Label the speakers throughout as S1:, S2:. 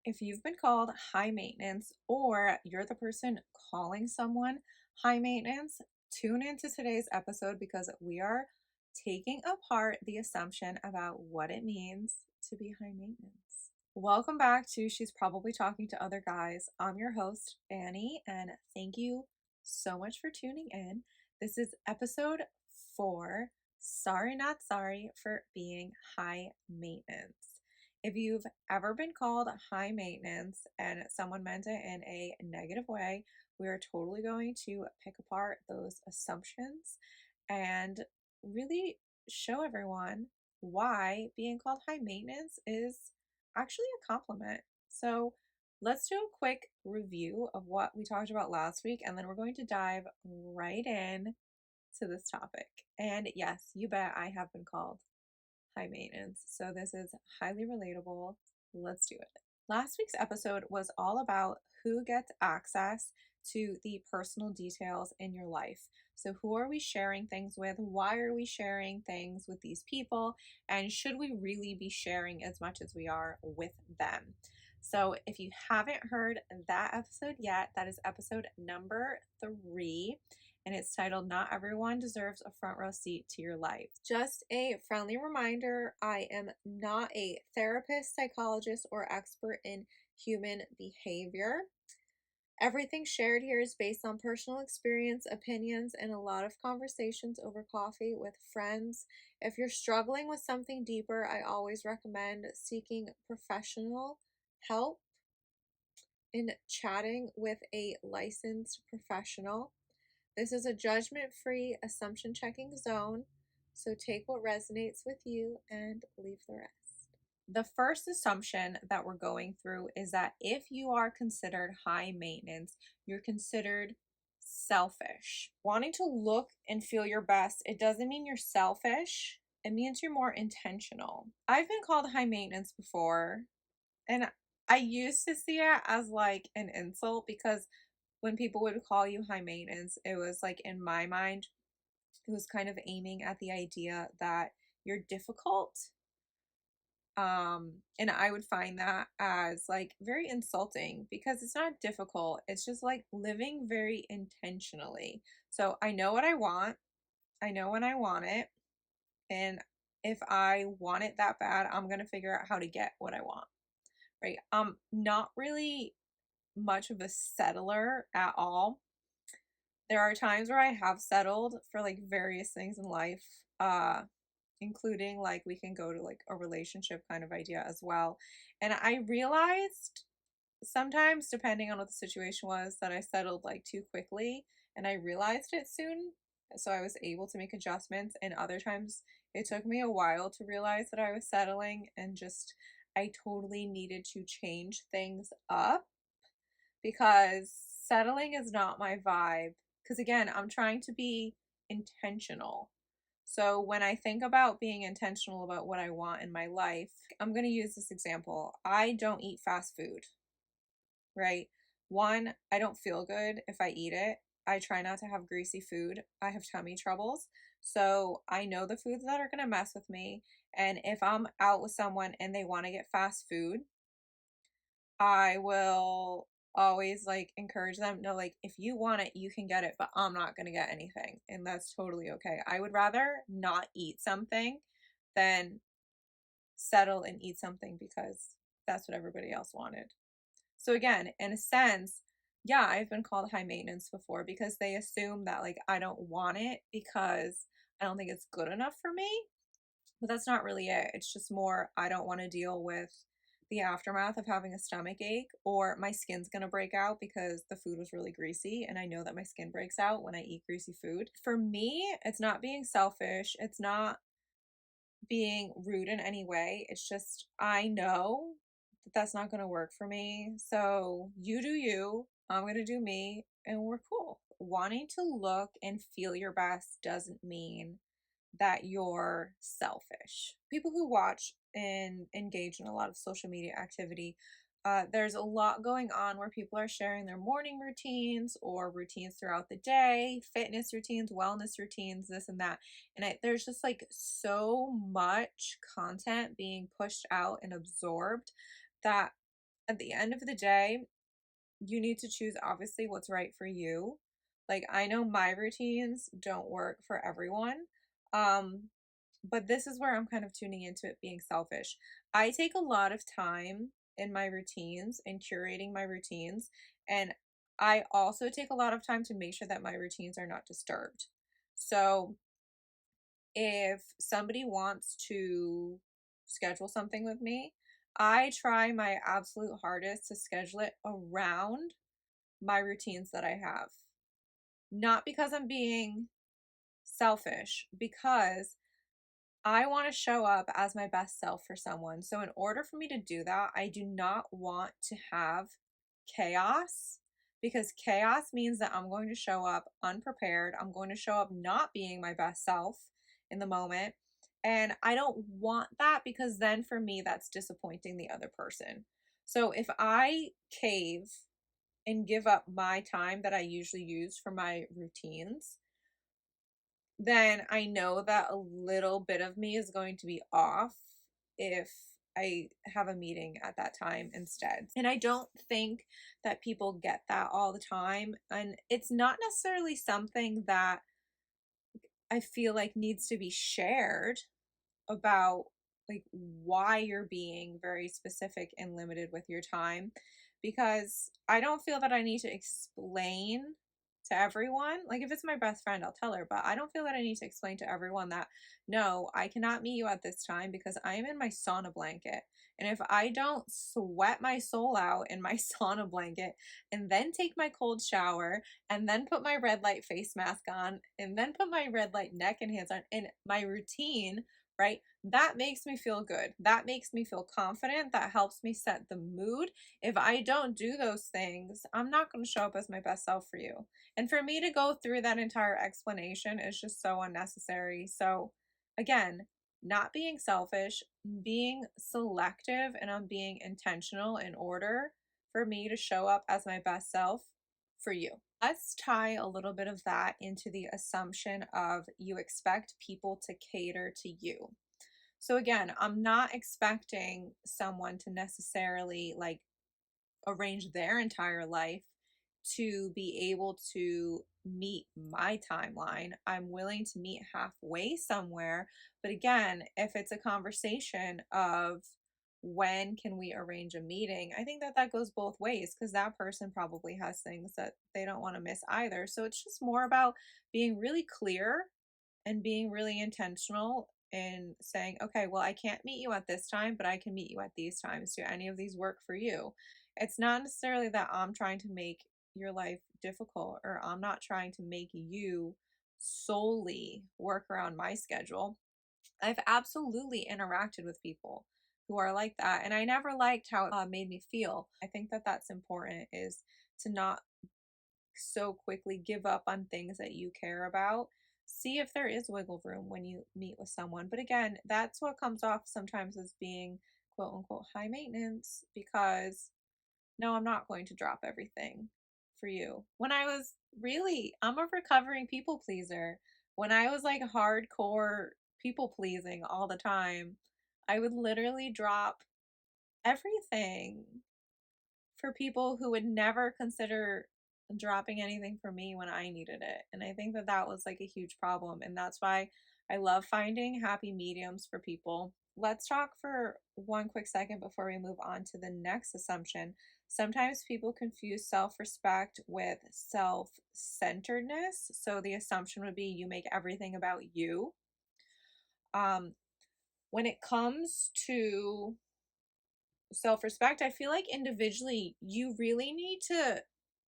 S1: If you've been called high maintenance or you're the person calling someone high maintenance, tune into today's episode because we are taking apart the assumption about what it means to be high maintenance. Welcome back to She's Probably Talking to Other Guys. I'm your host, Annie, and thank you so much for tuning in. This is episode 4, Sorry Not Sorry for Being High Maintenance. If you've ever been called high maintenance and someone meant it in a negative way, we are totally going to pick apart those assumptions and really show everyone why being called high maintenance is actually a compliment. So, let's do a quick review of what we talked about last week, and then we're going to dive right in to this topic. And yes, you bet I have been called high maintenance. So this is highly relatable. Let's do it. Last week's episode was all about who gets access to the personal details in your life. So, who are we sharing things with? Why are we sharing things with these people? And should we really be sharing as much as we are with them? So, if you haven't heard that episode yet, that is episode number 3 and it's titled Not Everyone Deserves a Front Row Seat to Your Life. Just a friendly reminder, I am not a therapist, psychologist, or expert in human behavior. Everything shared here is based on personal experience, opinions, and a lot of conversations over coffee with friends. If you're struggling with something deeper, I always recommend seeking professional help in chatting with a licensed professional. This is a judgment-free, assumption-checking zone, so take what resonates with you and leave the rest. The first assumption that we're going through is that if you are considered high maintenance, you're considered selfish. Wanting to look and feel your best, it doesn't mean you're selfish. It means you're more intentional. I've been called high maintenance before, and I used to see it as like an insult because when people would call you high maintenance, it was like in my mind, it was kind of aiming at the idea that you're difficult. And I would find that as like very insulting because it's not difficult. It's just like living very intentionally. So I know what I want. I know when I want it. And if I want it that bad, I'm going to figure out how to get what I want. Right. Not really much of a settler at all. There are times where I have settled for like various things in life, including like we can go to like a relationship kind of idea as well. And I realized sometimes, depending on what the situation was, that I settled like too quickly and I realized it soon. So I was able to make adjustments. And other times it took me a while to realize that I was settling and just I totally needed to change things up because settling is not my vibe. Because again, I'm trying to be intentional. So when I think about being intentional about what I want in my life, I'm going to use this example. I don't eat fast food, right? One, I don't feel good if I eat it. I try not to have greasy food. I have tummy troubles. So I know the foods that are going to mess with me. And if I'm out with someone and they want to get fast food, I will always like encourage them, no, like if you want it, you can get it, but I'm not going to get anything. And that's totally okay. I would rather not eat something than settle and eat something because that's what everybody else wanted. So again, in a sense, yeah, I've been called high maintenance before because they assume that like I don't want it because I don't think it's good enough for me. But that's not really it. It's just more I don't want to deal with the aftermath of having a stomach ache or my skin's going to break out because the food was really greasy and I know that my skin breaks out when I eat greasy food. For me, it's not being selfish. It's not being rude in any way. It's just I know that that's not going to work for me. So you do you, I'm going to do me, and we're cool. Wanting to look and feel your best doesn't mean that you're selfish. People who watch and engage in a lot of social media activity, there's a lot going on where people are sharing their morning routines or routines throughout the day, fitness routines, wellness routines, this and that. And there's just like so much content being pushed out and absorbed that At the end of the day, you need to choose obviously what's right for you. Like I know my routines don't work for everyone. Um but this is where I'm kind of tuning into it being selfish. I take a lot of time in my routines and curating my routines, and I also take a lot of time to make sure that my routines are not disturbed. So, if somebody wants to schedule something with me, I try my absolute hardest to schedule it around my routines that I have. Not because I'm being selfish, because I want to show up as my best self for someone. So, in order for me to do that, I do not want to have chaos, because chaos means that I'm going to show up unprepared. I'm going to show up not being my best self in the moment. And I don't want that, because then for me, that's disappointing the other person. So, if I cave and give up my time that I usually use for my routines, then I know that a little bit of me is going to be off if I have a meeting at that time instead. And I don't think that people get that all the time. And it's not necessarily something that I feel like needs to be shared about, like, why you're being very specific and limited with your time, because I don't feel that I need to explain to everyone. Like, if it's my best friend, I'll tell her, but I don't feel that I need to explain to everyone that no, I cannot meet you at this time because I am in my sauna blanket. And if I don't sweat my soul out in my sauna blanket and then take my cold shower and then put my red light face mask on and then put my red light neck and hands on in my routine, right? That makes me feel good. That makes me feel confident. That helps me set the mood. If I don't do those things, I'm not going to show up as my best self for you. And for me to go through that entire explanation is just so unnecessary. So, again, not being selfish, being selective, and I'm being intentional in order for me to show up as my best self for you. Let's tie a little bit of that into the assumption of you expect people to cater to you. So again, I'm not expecting someone to necessarily like arrange their entire life to be able to meet my timeline. I'm willing to meet halfway somewhere. But again, if it's a conversation of when can we arrange a meeting, I think that that goes both ways, because that person probably has things that they don't want to miss either. So it's just more about being really clear and being really intentional in saying, okay, well, I can't meet you at this time, but I can meet you at these times. Do any of these work for you? It's not necessarily that I'm trying to make your life difficult, or I'm not trying to make you solely work around my schedule. I've absolutely interacted with people who are like that, and I never liked how it made me feel. I think that that's important, is to not so quickly give up on things that you care about. See if there is wiggle room when you meet with someone. But again, that's what comes off sometimes as being quote unquote high maintenance, because no, I'm not going to drop everything for you. When I was really, I'm a recovering people pleaser. When I was like hardcore people pleasing all the time, I would literally drop everything for people who would never consider dropping anything for me when I needed it. And I think that that was like a huge problem. And that's why I love finding happy mediums for people. Let's talk for one quick second before we move on to the next assumption. Sometimes people confuse self respect with self centeredness. So the assumption would be you make everything about you. Um, when it comes to self respect, I feel like individually, you really need to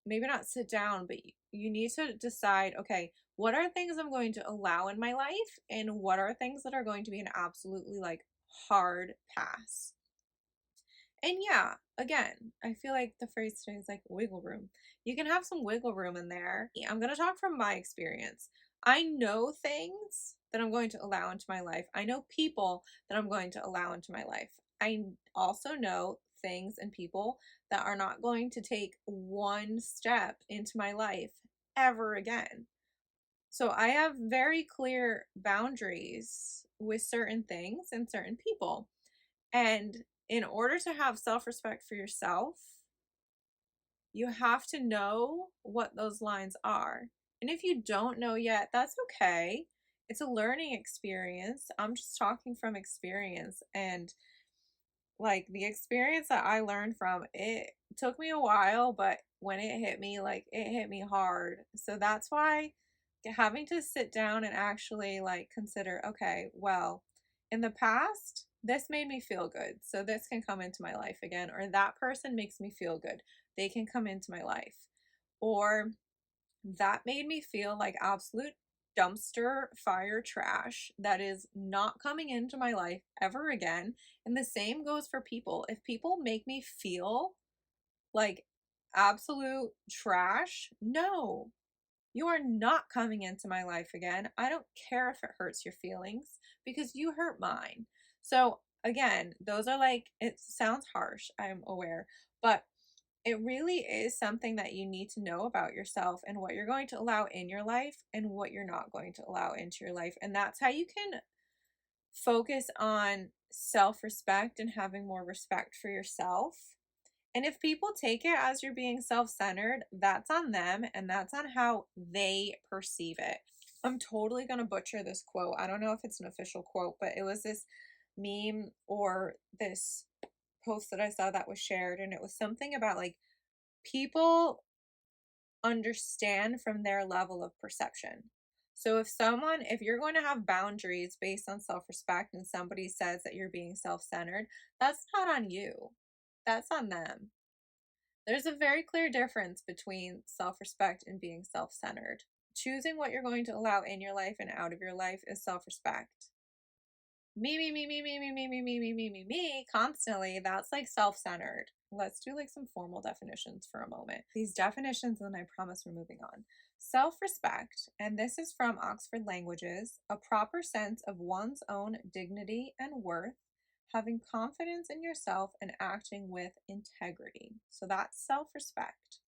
S1: maybe not sit down, but you need to decide, okay, what are things I'm going to allow in my life, and what are things that are going to be an absolutely like hard pass. And yeah, again, I feel like the phrase today is like wiggle room. You can have some wiggle room in there. I'm going to talk from my experience. I know things that I'm going to allow into my life. I know people that I'm going to allow into my life. I also know things and people that are not going to take one step into my life ever again. So I have very clear boundaries with certain things and certain people. And In order to have self-respect for yourself, you have to know what those lines are. And if you don't know yet, that's okay. It's a learning experience. I'm just talking from experience, and like the experience that I learned from it took me a while, but when it hit me, like it hit me hard. So that's why having to sit down and actually like consider, okay, well, in the past, this made me feel good. So this can come into my life again, or that person makes me feel good. They can come into my life. Or that made me feel like absolute dumpster fire trash that is not coming into my life ever again. And the same goes for people. If people make me feel like absolute trash, no, you are not coming into my life again. I don't care if it hurts your feelings because you hurt mine. So, again, those are like, it sounds harsh, I'm aware, but it really is something that you need to know about yourself and what you're going to allow in your life and what you're not going to allow into your life. And that's how you can focus on self respect and having more respect for yourself. And if people take it as you're being self centered, that's on them and that's on how they perceive it. I'm totally going to butcher this quote. I don't know if it's an official quote, but it was this meme or this post that I saw that was shared, and it was something about like people understand from their level of perception. So if you're going to have boundaries based on self-respect and somebody says that you're being self-centered, that's not on you. That's on them. There's a very clear difference between self-respect and being self-centered. Choosing what you're going to allow in your life and out of your life is self-respect. Me constantly, that's like self-centered. Let's do like some formal definitions for a moment. These definitions, and I promise we're moving on. Self-respect, and this is from Oxford Languages, a proper sense of one's own dignity and worth, having confidence in yourself and acting with integrity. So that's self-respect.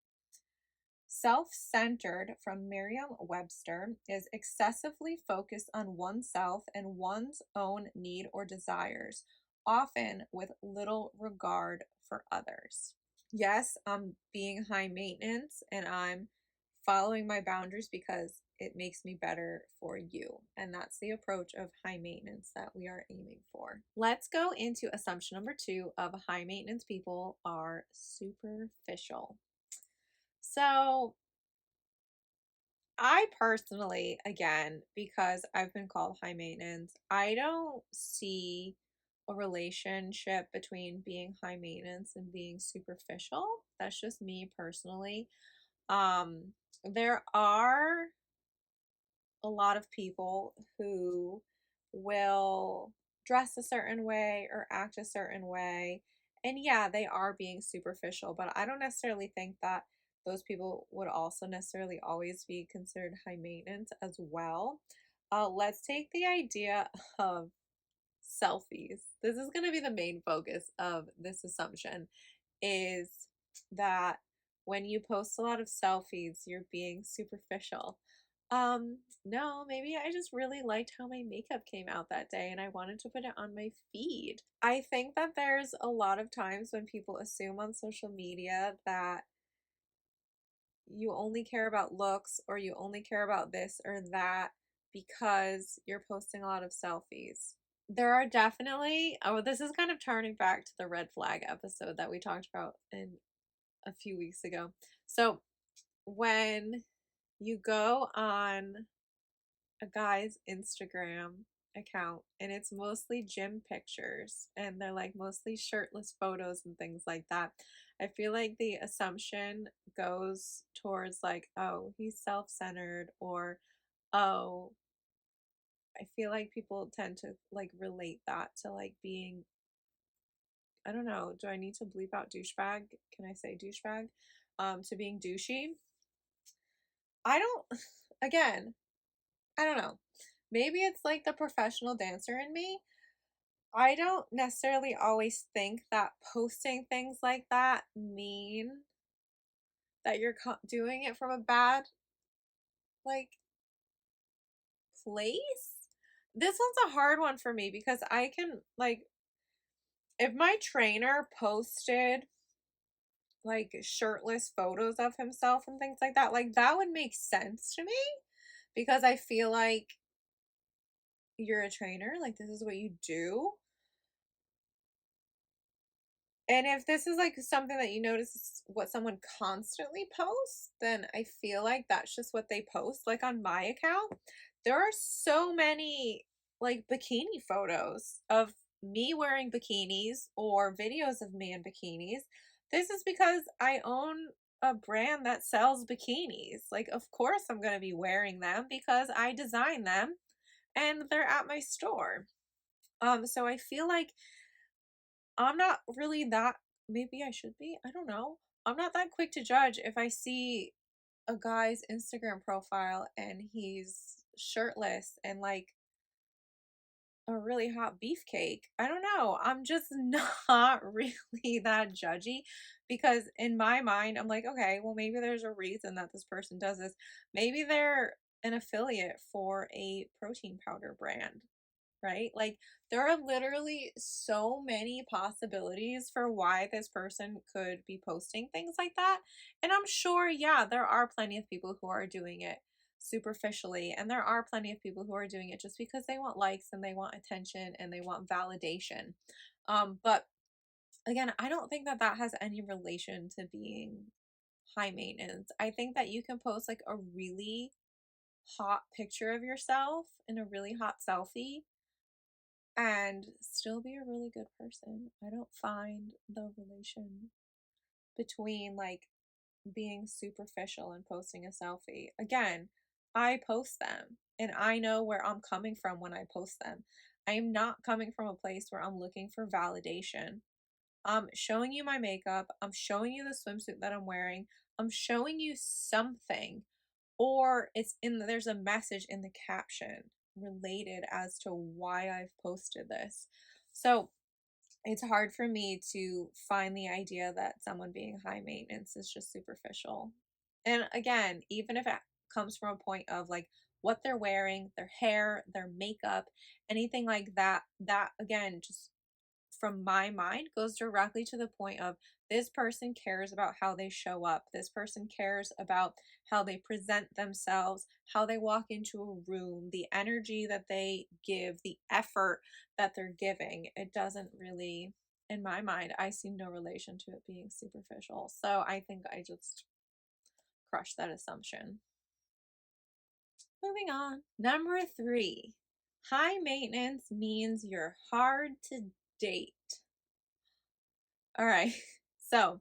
S1: Self-centered, from Merriam-Webster, is excessively focused on oneself and one's own need or desires, often with little regard for others. Yes, I'm being high maintenance and I'm following my boundaries because it makes me better for you. And that's the approach of high maintenance that we are aiming for. Let's go into assumption number 2 of high maintenance people are superficial. So, I personally, again, because I've been called high maintenance, I don't see a relationship between being high maintenance and being superficial. That's just me personally. There are a lot of people who will dress a certain way or act a certain way. And yeah, they are being superficial, but I don't necessarily think that those people would also necessarily always be considered high maintenance as well. Let's take the idea of selfies. This is going to be the main focus of this assumption, is that when you post a lot of selfies, you're being superficial. No, maybe I just really liked how my makeup came out that day and I wanted to put it on my feed. I think that there's a lot of times when people assume on social media that you only care about looks or you only care about this or that because you're posting a lot of selfies. There are definitely, oh, this is kind of turning back to the red flag episode that we talked about in a few weeks ago. So when you go on a guy's Instagram account and it's mostly gym pictures and they're like mostly shirtless photos and things like that, I feel like the assumption goes towards like, oh, he's self-centered, or oh, I feel like people tend to like relate that to like being, I don't know, do I need to bleep out douchebag? Can I say douchebag? To being douchey. I don't, again, I don't know. Maybe it's like the professional dancer in me. I don't necessarily always think that posting things like that mean that you're doing it from a bad, like, place. This one's a hard one for me because I can, like, if my trainer posted like shirtless photos of himself and things like that would make sense to me because I feel like you're a trainer, like this is what you do. And if this is like something that you notice is what someone constantly posts, then I feel like that's just what they post. Like on my account, there are so many like bikini photos of me wearing bikinis or videos of me in bikinis. This is because I own a brand that sells bikinis. Like, of course, I'm going to be wearing them because I design them and they're at my store. So I feel like I'm not really that, maybe I should be, I don't know. I'm not that quick to judge if I see a guy's Instagram profile and he's shirtless and like a really hot beefcake. I don't know. I'm just not really that judgy because in my mind, I'm like, okay, well, maybe there's a reason that this person does this. Maybe they're an affiliate for a protein powder brand, right? Like there are literally so many possibilities for why this person could be posting things like that. And I'm sure, yeah, there are plenty of people who are doing it superficially, and there are plenty of people who are doing it just because they want likes and they want attention and they want validation. But again, I don't think that that has any relation to being high maintenance. I think that you can post like a really hot picture of yourself in a really hot selfie and still be a really good person. I don't find the relation between like being superficial and posting a selfie. Again, I post them and I know where I'm coming from when I post them. I am not coming from a place where I'm looking for validation. I'm showing you my makeup, I'm showing you the swimsuit that I'm wearing, I'm showing you something, or there's a message in the caption related as to why I've posted this. So it's hard for me to find the idea that someone being high maintenance is just superficial. And again, even if it comes from a point of like what they're wearing, their hair, their makeup, anything like that, that again just from my mind goes directly to the point of this person cares about how they show up. This person cares about how they present themselves, how they walk into a room, the energy that they give, the effort that they're giving. It doesn't really, in my mind, I see no relation to it being superficial. So I think I just crushed that assumption. Moving on. Number 3. High maintenance means you're hard to date. All right. So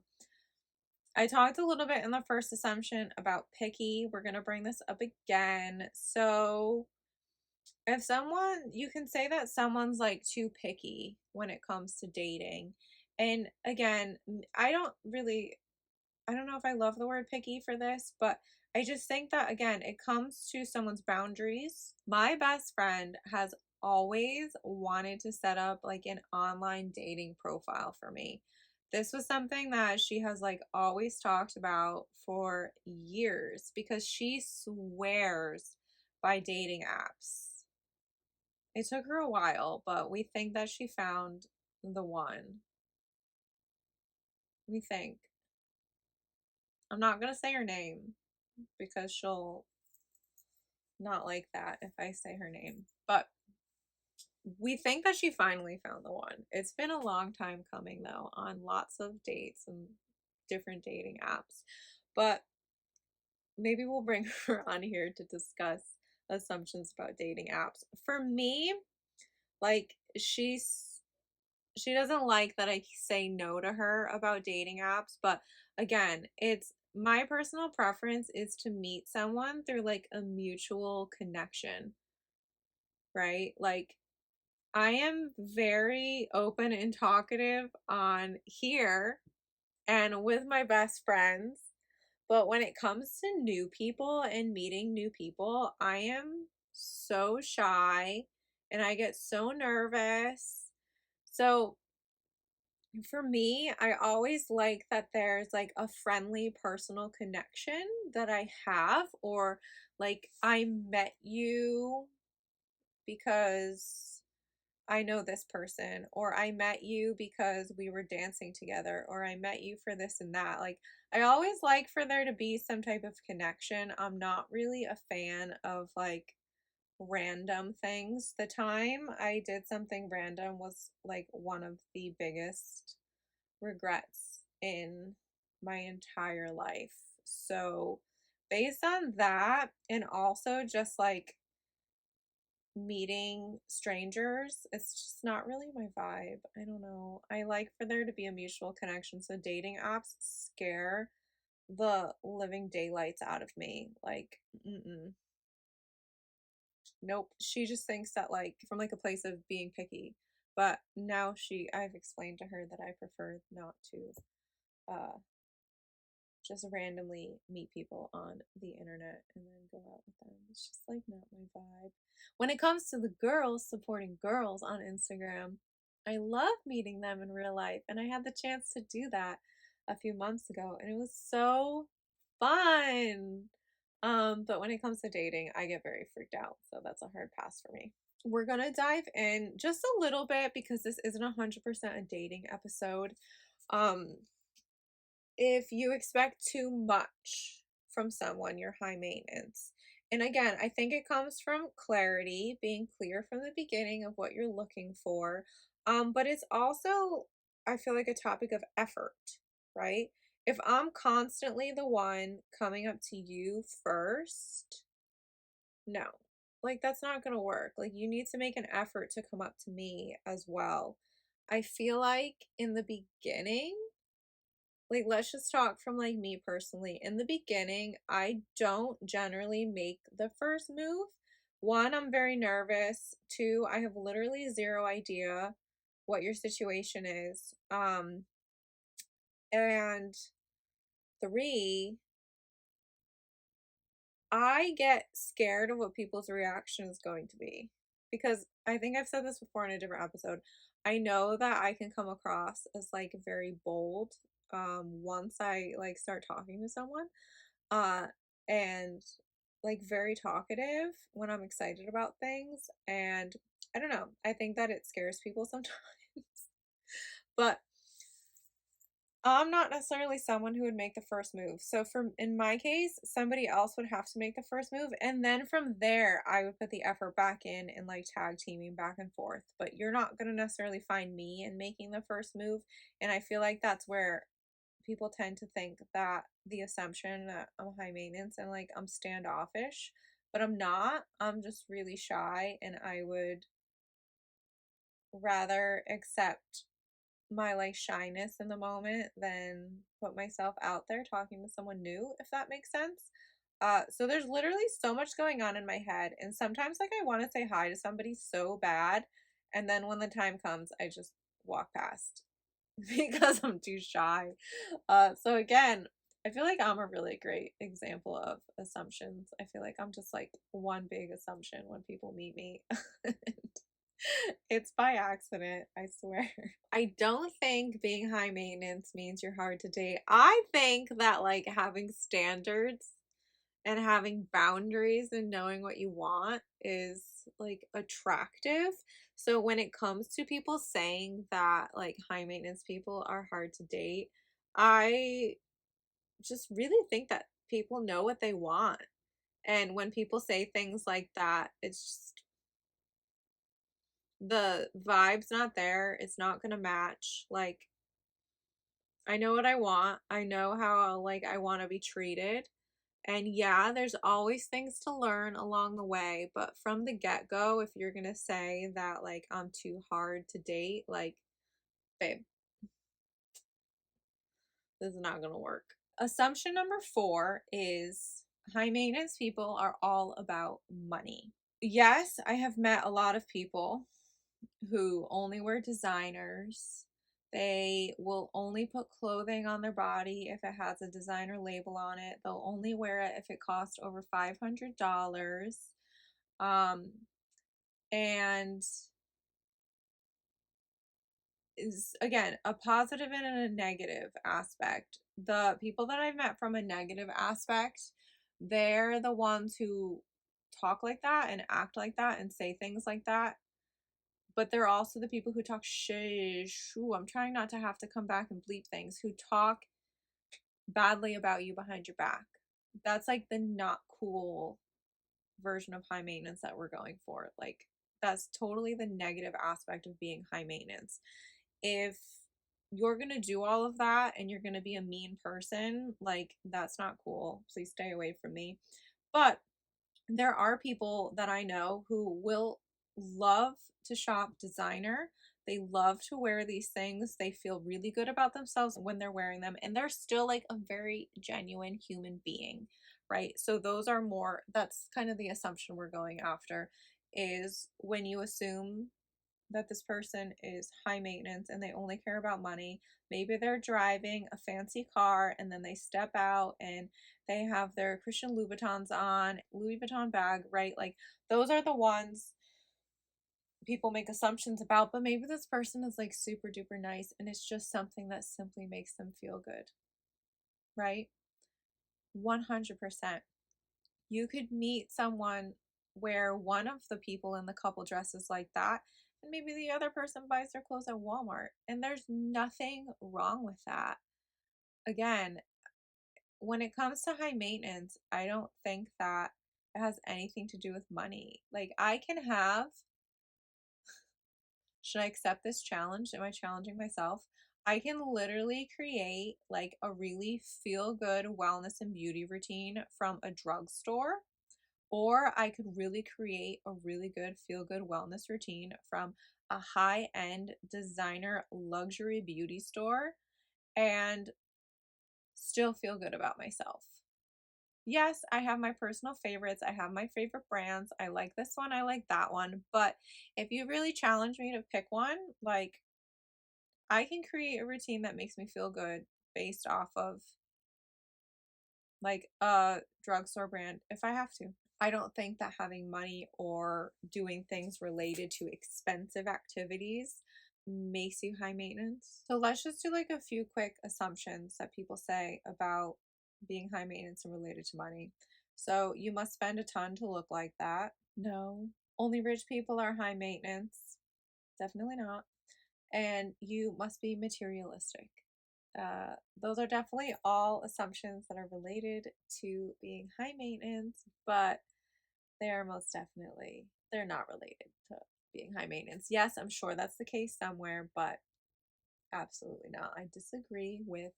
S1: I talked a little bit in the first assumption about picky. We're going to bring this up again. So if someone, you can say that someone's like too picky when it comes to dating. And again, I don't know if I love the word picky for this, but I just think that again, it comes to someone's boundaries. My best friend has always wanted to set up like an online dating profile for me. This was something that she has like always talked about for years because she swears by dating apps. It took her a while, but we think that she found the one. We think. I'm not going to say her name because she'll not like that if I say her name. But we think that she finally found the one. It's been a long time coming though, on lots of dates and different dating apps. But maybe we'll bring her on here to discuss assumptions about dating apps. For me, like she doesn't like that I say no to her about dating apps, but again, it's my personal preference is to meet someone through like a mutual connection, right? Like I am very open and talkative on here and with my best friends, but when it comes to new people and meeting new people, I am so shy and I get so nervous. So for me, I always like that there's like a friendly personal connection that I have, or like I met you because I know this person, or I met you because we were dancing together, or I met you for this and that. Like, I always like for there to be some type of connection. I'm not really a fan of like random things. The time I did something random was like one of the biggest regrets in my entire life. So, based on that, and also just like meeting strangers, it's just not really my vibe. I don't know. I like for there to be a mutual connection. So, dating apps scare the living daylights out of me. Like, mm-mm. Nope. She just thinks that like from like a place of being picky. But now I've explained to her that I prefer not to uh just randomly meet people on the internet and then go out with them. It's just like not my vibe. When it comes to the girls supporting girls on Instagram, I love meeting them in real life, and I had the chance to do that a few months ago, and it was so fun. But when it comes to dating, I get very freaked out, so that's a hard pass for me. We're gonna dive in just a little bit because this isn't 100% a dating episode. Um, if you expect too much from someone, you're high maintenance. And again, I think it comes from clarity, being clear from the beginning of what you're looking for. But it's also, I feel like, a topic of effort, right? If I'm constantly the one coming up to you first, no. Like, that's not gonna work. Like, you need to make an effort to come up to me as well. I feel like in the beginning, like, let's just talk from like me personally. In the beginning, I don't generally make the first move. One, I'm very nervous. Two, I have literally zero idea what your situation is. And three, I get scared of what people's reaction is going to be. Because I think I've said this before in a different episode. I know that I can come across as like very bold once I like start talking to someone. Uh and like very talkative when I'm excited about things, and I don't know. I think that it scares people sometimes. But I'm not necessarily someone who would make the first move. So for in my case, somebody else would have to make the first move, and then from there I would put the effort back in and like tag teaming back and forth. But you're not going to necessarily find me in making the first move, and I feel like that's where people tend to think that the assumption that I'm high maintenance and like I'm standoffish, but I'm not. I'm just really shy, and I would rather accept my like shyness in the moment than put myself out there talking to someone new, if that makes sense. So there's literally so much going on in my head, and sometimes like I want to say hi to somebody so bad, and then when the time comes, I just walk past because I'm too shy. So again, I feel like I'm a really great example of assumptions. I feel like I'm just like one big assumption when people meet me. It's by accident, I swear. I don't think being high maintenance means you're hard to date. I think that like having standards and having boundaries and knowing what you want is like attractive. So when it comes to people saying that like high maintenance people are hard to date, I just really think that people know what they want. And when people say things like that, it's just the vibe's not there. It's not gonna match. Like, I know what I want. I know how like I want to be treated. And yeah, there's always things to learn along the way, but from the get-go, if you're gonna say that like I'm too hard to date, like, babe, this is not gonna work. Assumption number 4 is high maintenance people are all about money. Yes, I have met a lot of people who only wear designers. They will only put clothing on their body if it has a designer label on it. They'll only wear it if it costs over $500. Um, and is again a positive and a negative aspect. The people that I've met from a negative aspect, they're the ones who talk like that and act like that and say things like that But they're also the people who talk ooh, I'm trying not to have to come back and bleep things, who talk badly about you behind your back. That's like the not cool version of high maintenance that we're going for. Like, that's totally the negative aspect of being high maintenance. If you're going to do all of that and you're going to be a mean person, like, that's not cool. Please stay away from me. But there are people that I know who will love to shop designer. They love to wear these things. They feel really good about themselves when they're wearing them, and they're still like a very genuine human being, right? So those are more, that's kind of the assumption we're going after, is when you assume that this person is high maintenance and they only care about money. Maybe they're driving a fancy car and then they step out and they have their Christian Louboutins on, Louis Vuitton bag, right? Like, those are the ones people make assumptions about, but maybe this person is like super duper nice and it's just something that simply makes them feel good, right? 100%. You could meet someone where one of the people in the couple dresses like that, and maybe the other person buys their clothes at Walmart, and there's nothing wrong with that. Again, when it comes to high maintenance, I don't think that it has anything to do with money. Like, I can have, should I accept this challenge? Am I challenging myself? I can literally create like a really feel good wellness and beauty routine from a drugstore, or I could really create a really good feel good wellness routine from a high end designer luxury beauty store and still feel good about myself. Yes, I have my personal favorites. I have my favorite brands. I like this one. I like that one. But if you really challenge me to pick one, like, I can create a routine that makes me feel good based off of like a drugstore brand if I have to. I don't think that having money or doing things related to expensive activities makes you high maintenance. So let's just do like a few quick assumptions that people say about being high maintenance and related to money. So you must spend a ton to look like that. No. Only rich people are high maintenance. Definitely not. And you must be materialistic. Those are definitely all assumptions that are related to being high maintenance, but they are most definitely, they're not related to being high maintenance. Yes, I'm sure that's the case somewhere, but absolutely not. I disagree with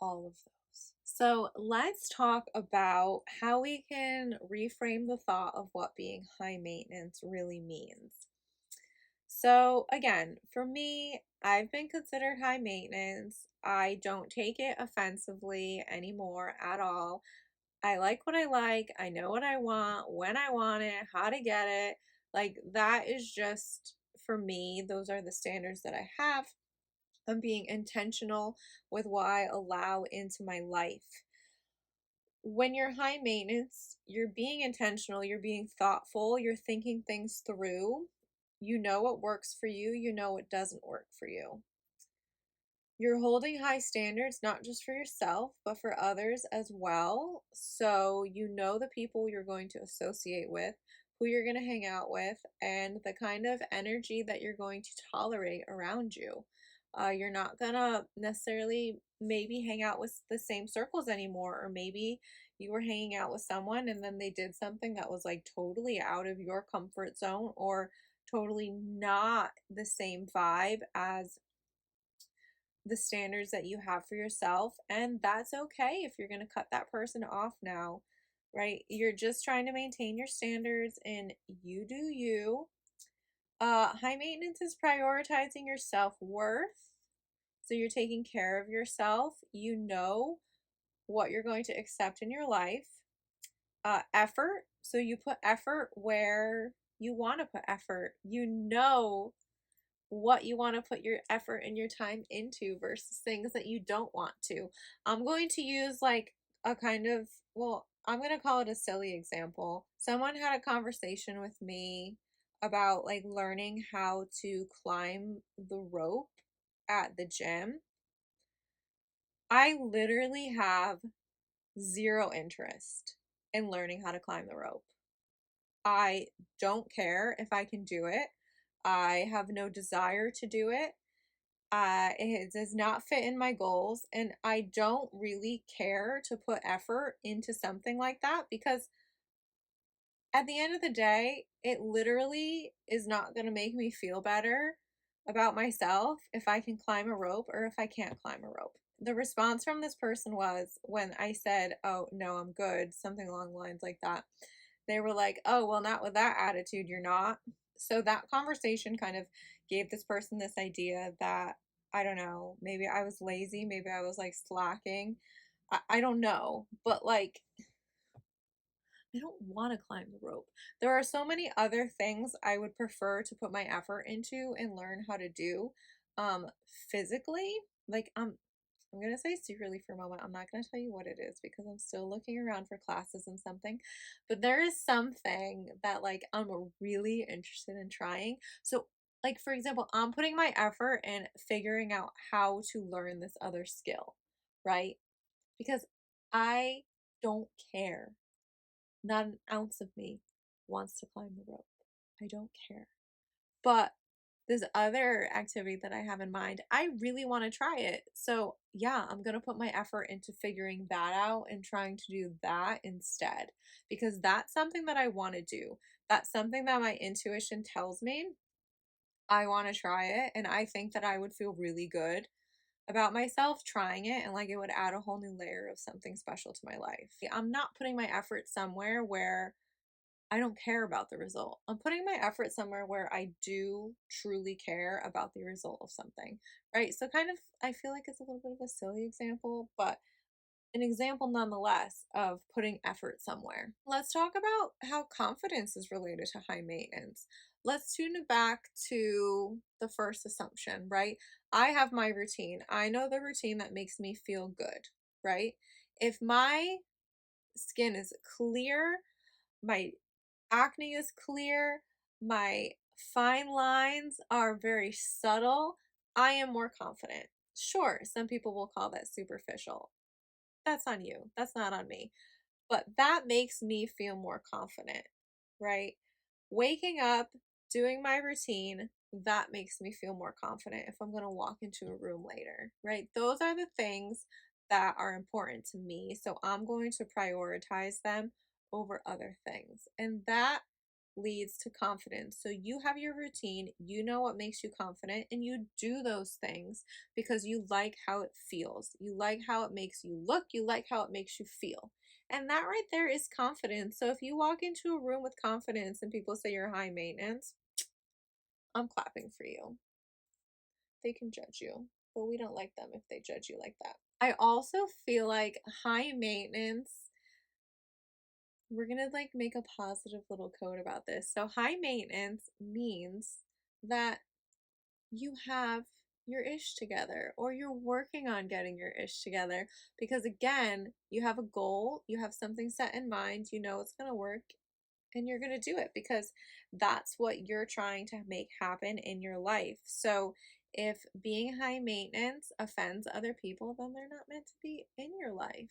S1: all of those. So let's talk about how we can reframe the thought of what being high maintenance really means. So again, for me, I've been considered high maintenance. I don't take it offensively anymore at all. I like what I like. I know what I want, when I want it, how to get it. Like, that is just, for me, those are the standards that I have. I'm being intentional with what I allow into my life. When you're high maintenance, you're being intentional, you're being thoughtful, you're thinking things through. You know what works for you know what doesn't work for you. You're holding high standards, not just for yourself, but for others as well. So you know the people you're going to associate with, who you're going to hang out with, and the kind of energy that you're going to tolerate around you. You're not going to necessarily maybe hang out with the same circles anymore, or maybe you were hanging out with someone and then they did something that was like totally out of your comfort zone, or totally not the same vibe as the standards that you have for yourself. And that's okay if you're going to cut that person off now, right? You're just trying to maintain your standards and you do you. High maintenance is prioritizing your self-worth. So you're taking care of yourself. You know what you're going to accept in your life. Effort. So you put effort where you want to put effort. You know what you want to put your effort and your time into versus things that you don't want to. I'm going to use like a kind of, well, I'm going to call it a silly example. Someone had a conversation with me about like learning how to climb the rope at the gym. I literally have zero interest in learning how to climb the rope. I don't care if I can do it. I have no desire to do it. It does not fit in my goals, and I don't really care to put effort into something like that because at the end of the day, it literally is not going to make me feel better about myself if I can climb a rope or if I can't climb a rope. The response from this person was when I said, "Oh, no, I'm good," something along the lines like that. They were like, "Oh, well, not with that attitude, you're not." So that conversation kind of gave this person this idea that I don't know, maybe I was lazy, maybe I was like slacking. I don't know, but like I don't want to climb the rope. There are so many other things I would prefer to put my effort into and learn how to do um physically. Like I'm gonna say secretly for a moment. I'm not gonna tell you what it is because I'm still looking around for classes and something. But there is something that like I'm really interested in trying. So like for example, I'm putting my effort in figuring out how to learn this other skill, right? Because I don't care. Not an ounce of me wants to climb the rope. I don't care. But this other activity that I have in mind, I really want to try it. So, yeah, I'm going to put my effort into figuring that out and trying to do that instead because that's something that I want to do. That's something that my intuition tells me I want to try it. And I think that I would feel really good about myself trying it and like it would add a whole new layer of something special to my life. I'm not putting my effort somewhere where I don't care about the result. I'm putting my effort somewhere where I do truly care about the result of something, right? So, kind of, I feel like it's a little bit of a silly example, but an example nonetheless of putting effort somewhere. Let's talk about how confidence is related to high maintenance. Let's tune it back to the first assumption, right? I have my routine. I know the routine that makes me feel good, right? If my skin is clear, my acne is clear, my fine lines are very subtle, I am more confident. Sure, some people will call that superficial. That's on you. That's not on me. But that makes me feel more confident, right? Waking up, doing my routine, that makes me feel more confident if I'm going to walk into a room later, right? Those are the things that are important to me. So I'm going to prioritize them over other things. And that leads to confidence. So you have your routine, you know what makes you confident, and you do those things because you like how it feels. You like how it makes you look, you like how it makes you feel. And that right there is confidence. So if you walk into a room with confidence and people say you're high maintenance, I'm clapping for you. They can judge you, but we don't like them if they judge you like that. I also feel like high maintenance, we're gonna like make a positive little code about this. So high maintenance means that you have your ish together or you're working on getting your ish together because again, you have a goal, you have something set in mind, you know it's gonna work and you're gonna do it because that's what you're trying to make happen in your life. So if being high maintenance offends other people, then they're not meant to be in your life.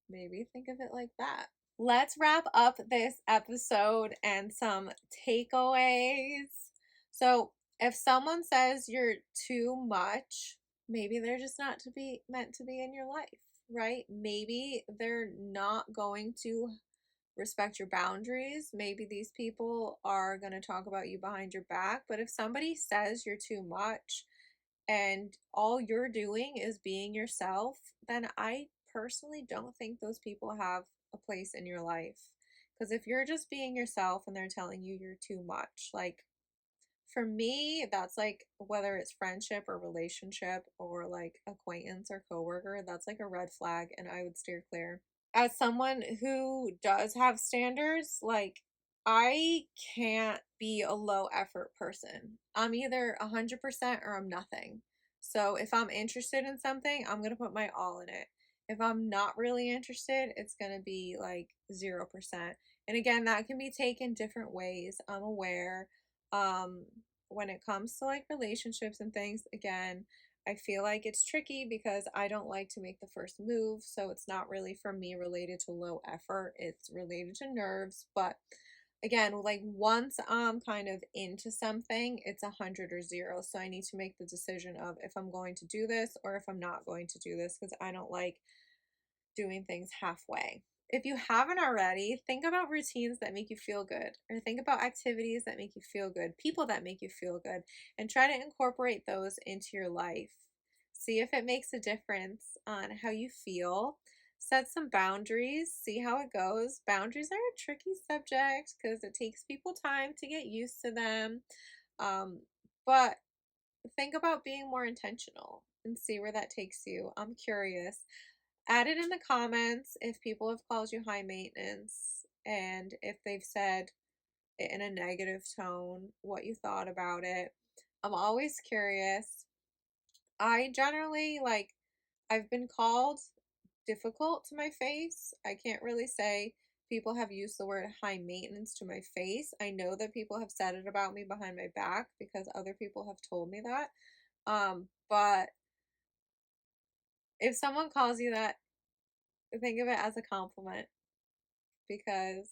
S1: Maybe think of it like that. Let's wrap up this episode and some takeaways. So, if someone says you're too much, maybe they're just not to be meant to be in your life, right? Maybe they're not going to respect your boundaries. Maybe these people are going to talk about you behind your back, but if somebody says you're too much, and all you're doing is being yourself, then I personally don't think those people have a place in your life. Because if you're just being yourself and they're telling you you're too much, like for me, that's like whether it's friendship or relationship or like acquaintance or coworker, that's like a red flag and I would steer clear. As someone who does have standards, like I can't be a low effort person. I'm either 100% or I'm nothing. So if I'm interested in something, I'm going to put my all in it. If I'm not really interested, it's going to be like 0%. And again, that can be taken different ways. I'm aware. Um, when it comes to like relationships and things, again, I feel like it's tricky because I don't like to make the first move. So it's not really for me related to low effort. It's related to nerves. But again, like once I'm kind of into something, it's 100 or 0. So I need to make the decision of if I'm going to do this or if I'm not going to do this, because I don't like doing things halfway. If you haven't already, think about routines that make you feel good, or think about activities that make you feel good, people that make you feel good, and try to incorporate those into your life. See if it makes a difference on how you feel. Set some boundaries, see how it goes. Boundaries are a tricky subject because it takes people time to get used to them. Um, but think about being more intentional and see where that takes you. I'm curious. Add it in the comments if people have called you high maintenance and if they've said it in a negative tone, what you thought about it. I'm always curious. I generally like, I've been called difficult to my face. I can't really say people have used the word high maintenance to my face. I know that people have said it about me behind my back because other people have told me that. But if someone calls you that, think of it as a compliment because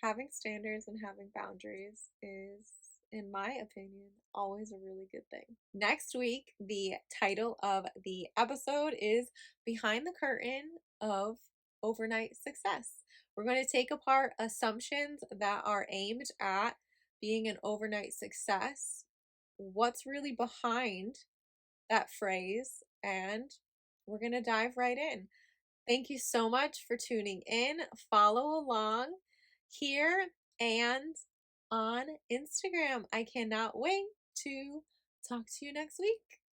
S1: having standards and having boundaries is, in my opinion, always a really good thing. Next week, the title of the episode is Behind the Curtain of Overnight Success. We're going to take apart assumptions that are aimed at being an overnight success, what's really behind that phrase, and we're going to dive right in. Thank you so much for tuning in. Follow along here and on Instagram. I cannot wait to talk to you next week.